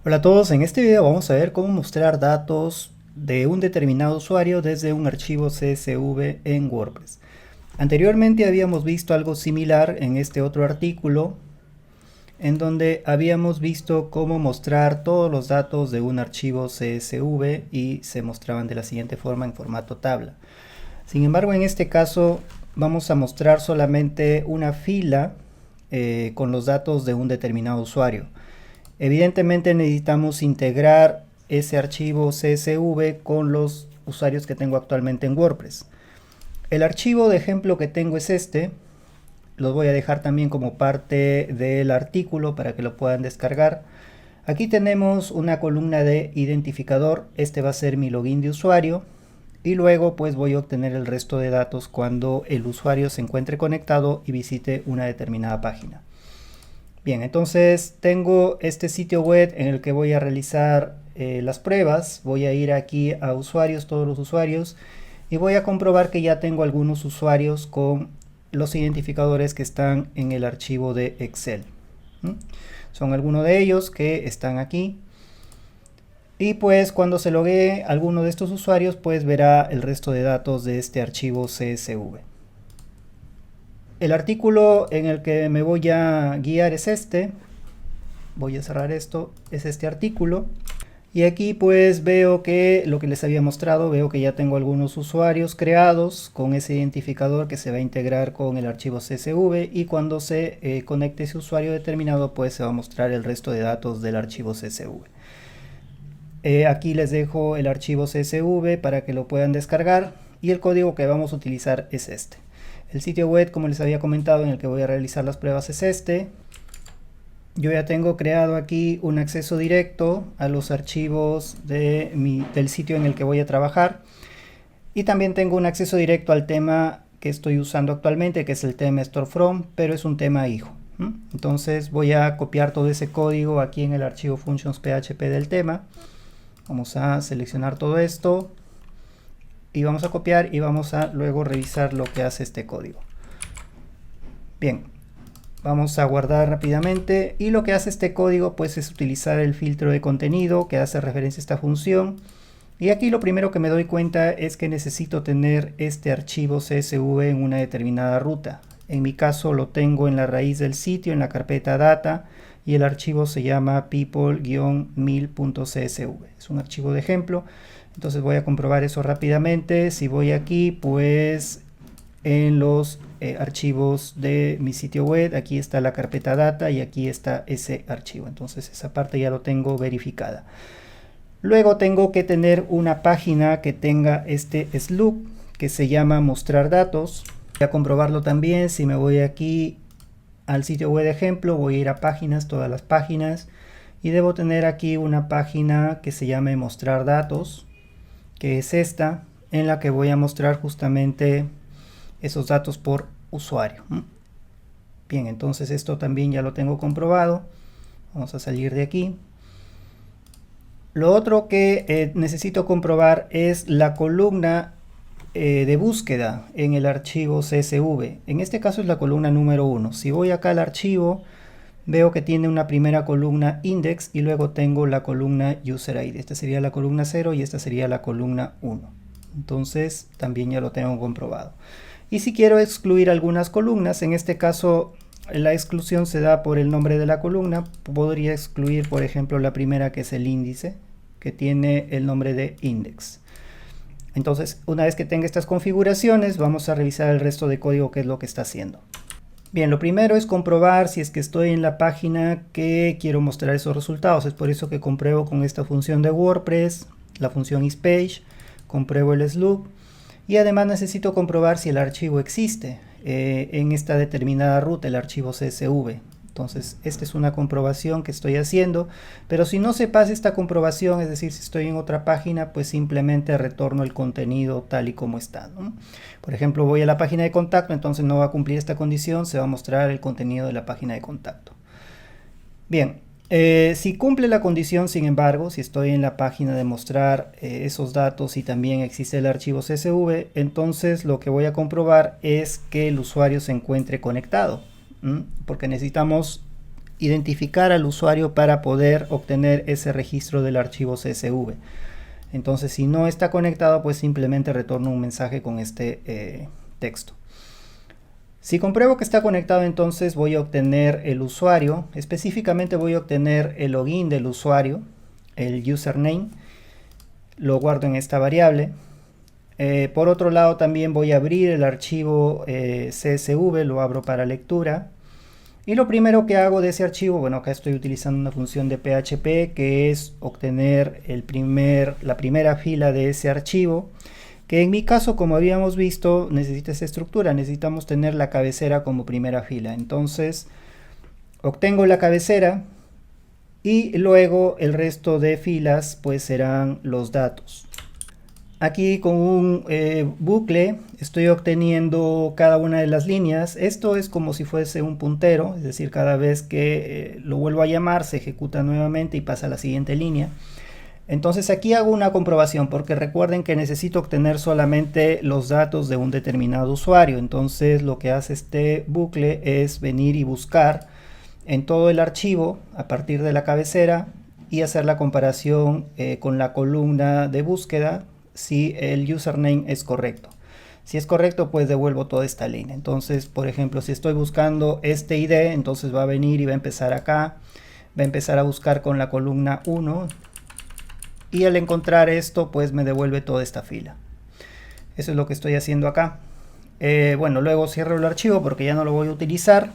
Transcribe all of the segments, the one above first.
Hola a todos, en este video vamos a ver cómo mostrar datos de un determinado usuario desde un archivo CSV en WordPress. Anteriormente habíamos visto algo similar en este otro artículo, en donde habíamos visto cómo mostrar todos los datos de un archivo CSV y se mostraban de la siguiente forma en formato tabla. Sin embargo, en este caso vamos a mostrar solamente una fila con los datos de un determinado usuario. Evidentemente necesitamos integrar ese archivo CSV con los usuarios que tengo actualmente en WordPress. El archivo de ejemplo que tengo es este. Los voy a dejar también como parte del artículo para que lo puedan descargar. Aquí tenemos una columna de identificador. Este va a ser mi login de usuario. Y luego pues voy a obtener el resto de datos cuando el usuario se encuentre conectado y visite una determinada página. Bien, entonces tengo este sitio web en el que voy a realizar las pruebas. Voy a ir aquí a usuarios, todos los usuarios, y voy a comprobar que ya tengo algunos usuarios con los identificadores que están en el archivo de Excel. Son algunos de ellos que están aquí. Y pues cuando se loguee alguno de estos usuarios, pues verá el resto de datos de este archivo CSV. El artículo en el que me voy a guiar es este. Voy a cerrar esto, es este artículo. Y aquí pues veo que lo que les había mostrado, veo que ya tengo algunos usuarios creados con ese identificador que se va a integrar con el archivo CSV, y cuando se conecte ese usuario determinado pues se va a mostrar el resto de datos del archivo CSV. Aquí les dejo el archivo CSV para que lo puedan descargar, y el código que vamos a utilizar es este. El sitio web, como les había comentado, en el que voy a realizar las pruebas es este. Yo ya tengo creado aquí un acceso directo a los archivos del sitio en el que voy a trabajar. Y también tengo un acceso directo al tema que estoy usando actualmente, que es el tema Storefront, pero es un tema hijo. Entonces voy a copiar todo ese código aquí en el archivo functions.php del tema. Vamos a seleccionar todo esto y vamos a copiar, y vamos a luego revisar lo que hace este código. Bien, vamos a guardar rápidamente, y lo que hace este código pues es utilizar el filtro de contenido que hace referencia a esta función. Y aquí lo primero que me doy cuenta es que necesito tener este archivo CSV en una determinada ruta. En mi caso lo tengo en la raíz del sitio, en la carpeta data, y el archivo se llama people-1000.csv. Es un archivo de ejemplo. Entonces voy a comprobar eso rápidamente. Si voy aquí, pues en los archivos de mi sitio web, aquí está la carpeta data y aquí está ese archivo. Entonces esa parte ya lo tengo verificada. Luego tengo que tener una página que tenga este slug que se llama mostrar datos. Voy a comprobarlo también. Si me voy aquí al sitio web de ejemplo, voy a ir a páginas, todas las páginas, y debo tener aquí una página que se llame mostrar datos, que es esta, en la que voy a mostrar justamente esos datos por usuario. Bien, entonces esto también ya lo tengo comprobado. Vamos a salir de aquí. Lo otro que necesito comprobar es la columna de búsqueda en el archivo CSV. En este caso es la columna número 1. Si voy acá al archivo, veo que tiene una primera columna index y luego tengo la columna user ID. Esta sería la columna 0 y esta sería la columna 1. Entonces también ya lo tengo comprobado. Y si quiero excluir algunas columnas, en este caso la exclusión se da por el nombre de la columna. Podría excluir, por ejemplo, la primera, que es el índice, que tiene el nombre de index. Entonces, una vez que tenga estas configuraciones, vamos a revisar el resto de código, que es lo que está haciendo. Bien, lo primero es comprobar si es que estoy en la página que quiero mostrar esos resultados. Es por eso que compruebo con esta función de WordPress, la función isPage, compruebo el slug. Y además necesito comprobar si el archivo existe en esta determinada ruta, el archivo CSV. Entonces, esta es una comprobación que estoy haciendo, pero si no se pasa esta comprobación, es decir, si estoy en otra página, pues simplemente retorno el contenido tal y como está, ¿no? Por ejemplo, voy a la página de contacto, entonces no va a cumplir esta condición, se va a mostrar el contenido de la página de contacto. Bien. Si cumple la condición, sin embargo, si estoy en la página de mostrar esos datos y también existe el archivo CSV, entonces lo que voy a comprobar es que el usuario se encuentre conectado, porque necesitamos identificar al usuario para poder obtener ese registro del archivo CSV. Entonces, si no está conectado, pues simplemente retorno un mensaje con este texto. Si compruebo que está conectado, entonces voy a obtener el usuario. Específicamente voy a obtener el login del usuario, el username. Lo guardo en esta variable. Por otro lado, también voy a abrir el archivo CSV, lo abro para lectura. Y lo primero que hago de ese archivo, bueno, acá estoy utilizando una función de PHP que es obtener la primera fila de ese archivo, que en mi caso, como habíamos visto, necesita esa estructura, necesitamos tener la cabecera como primera fila. Entonces, obtengo la cabecera y luego el resto de filas pues serán los datos. Aquí con un bucle estoy obteniendo cada una de las líneas. Esto es como si fuese un puntero, es decir, cada vez que lo vuelvo a llamar se ejecuta nuevamente y pasa a la siguiente línea. Entonces aquí hago una comprobación porque recuerden que necesito obtener solamente los datos de un determinado usuario. Entonces lo que hace este bucle es venir y buscar en todo el archivo a partir de la cabecera y hacer la comparación con la columna de búsqueda si el username es correcto. Si es correcto, pues devuelvo toda esta línea. Entonces, por ejemplo, si estoy buscando este ID, entonces va a venir y va a empezar acá, va a empezar a buscar con la columna 1 y al encontrar esto, pues me devuelve toda esta fila. Eso es lo que estoy haciendo acá. Bueno, luego cierro el archivo porque ya no lo voy a utilizar.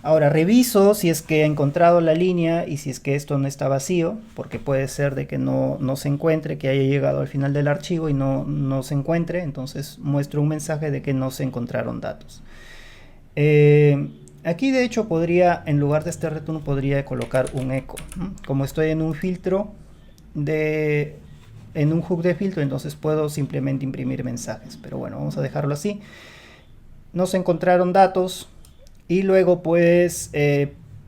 Ahora reviso si es que he encontrado la línea y si es que esto no está vacío, porque puede ser de que no se encuentre, que haya llegado al final del archivo y no se encuentre. Entonces muestro un mensaje de que no se encontraron datos. Aquí de hecho podría, en lugar de este return, podría colocar un eco. Como estoy en un filtro, en un hook de filtro, entonces puedo simplemente imprimir mensajes. Pero bueno, vamos a dejarlo así. No se encontraron datos. Y luego pues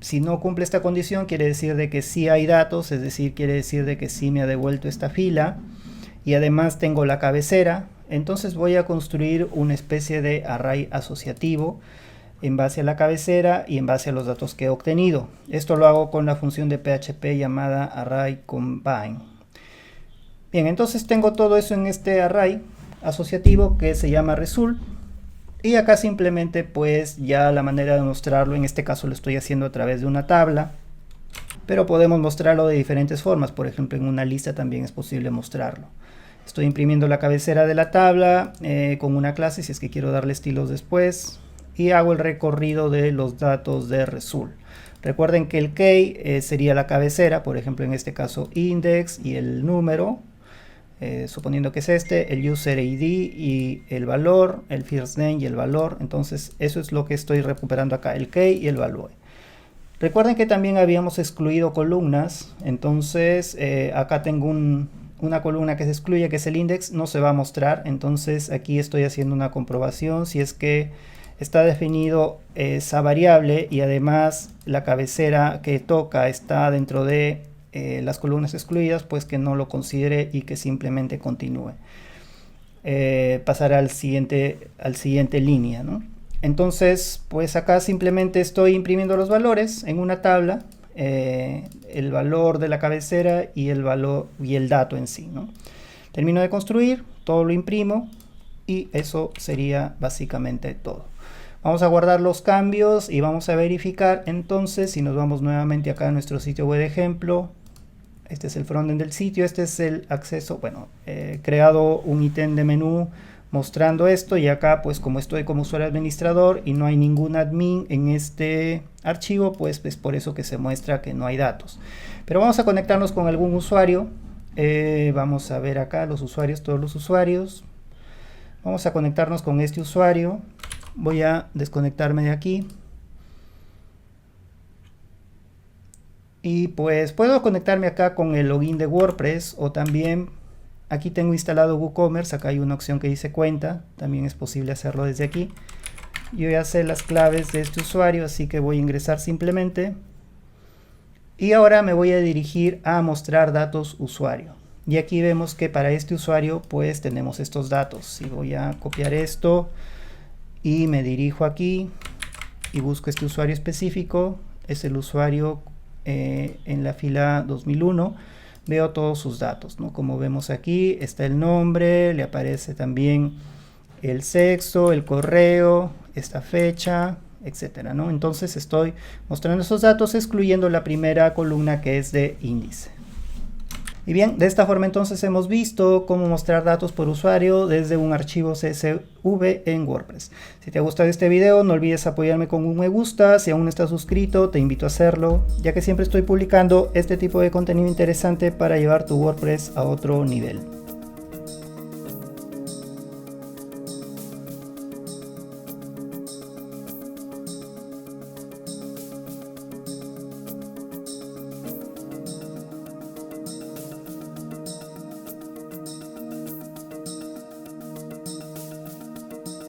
si no cumple esta condición quiere decir de que sí hay datos, es decir, quiere decir de que sí me ha devuelto esta fila y además tengo la cabecera. Entonces voy a construir una especie de array asociativo en base a la cabecera y en base a los datos que he obtenido. Esto lo hago con la función de PHP llamada arrayCombine. Bien, entonces tengo todo eso en este array asociativo que se llama result. Y acá simplemente pues ya la manera de mostrarlo, en este caso lo estoy haciendo a través de una tabla, pero podemos mostrarlo de diferentes formas. Por ejemplo, en una lista también es posible mostrarlo. Estoy imprimiendo la cabecera de la tabla con una clase, si es que quiero darle estilos después, y hago el recorrido de los datos de result. Recuerden que el key sería la cabecera, por ejemplo en este caso index y el número. Suponiendo que es este, el user ID y el valor, el first name y el valor. Entonces eso es lo que estoy recuperando acá, el key y el valor. Recuerden que también habíamos excluido columnas, entonces acá tengo una columna que se excluye, que es el index, no se va a mostrar. Entonces aquí estoy haciendo una comprobación si es que está definido esa variable y además la cabecera que toca está dentro de las columnas excluidas, pues que no lo considere y que simplemente continúe. Pasará al siguiente línea, ¿no? Entonces pues acá simplemente estoy imprimiendo los valores en una tabla, el valor de la cabecera y el valor y el dato en sí, ¿no? Termino de construir, todo lo imprimo y eso sería básicamente todo. Vamos a guardar los cambios y vamos a verificar. Entonces si nos vamos nuevamente acá a nuestro sitio web de ejemplo, este es el frontend del sitio, este es el acceso. Bueno, he creado un ítem de menú mostrando esto y acá pues como estoy como usuario administrador y no hay ningún admin en este archivo, pues es por eso que se muestra que no hay datos. Pero vamos a conectarnos con algún usuario. Vamos a ver acá los usuarios, todos los usuarios. Vamos a conectarnos con este usuario. Voy a desconectarme de aquí. Y pues puedo conectarme acá con el login de WordPress o también aquí tengo instalado WooCommerce. Acá hay una opción que dice cuenta. También es posible hacerlo desde aquí. Yo ya sé las claves de este usuario, así que voy a ingresar simplemente. Y ahora me voy a dirigir a mostrar datos usuario. Y aquí vemos que para este usuario pues tenemos estos datos. Si voy a copiar esto y me dirijo aquí y busco este usuario específico es el usuario en la fila 2001. Veo todos sus datos, ¿no? Como vemos aquí está el nombre, le aparece también el sexo, el correo, esta fecha, etcétera, ¿no? Entonces estoy mostrando esos datos excluyendo la primera columna que es de índice. Y bien, de esta forma entonces hemos visto cómo mostrar datos por usuario desde un archivo CSV en WordPress. Si te ha gustado este video, no olvides apoyarme con un me gusta. Si aún no estás suscrito, te invito a hacerlo, ya que siempre estoy publicando este tipo de contenido interesante para llevar tu WordPress a otro nivel.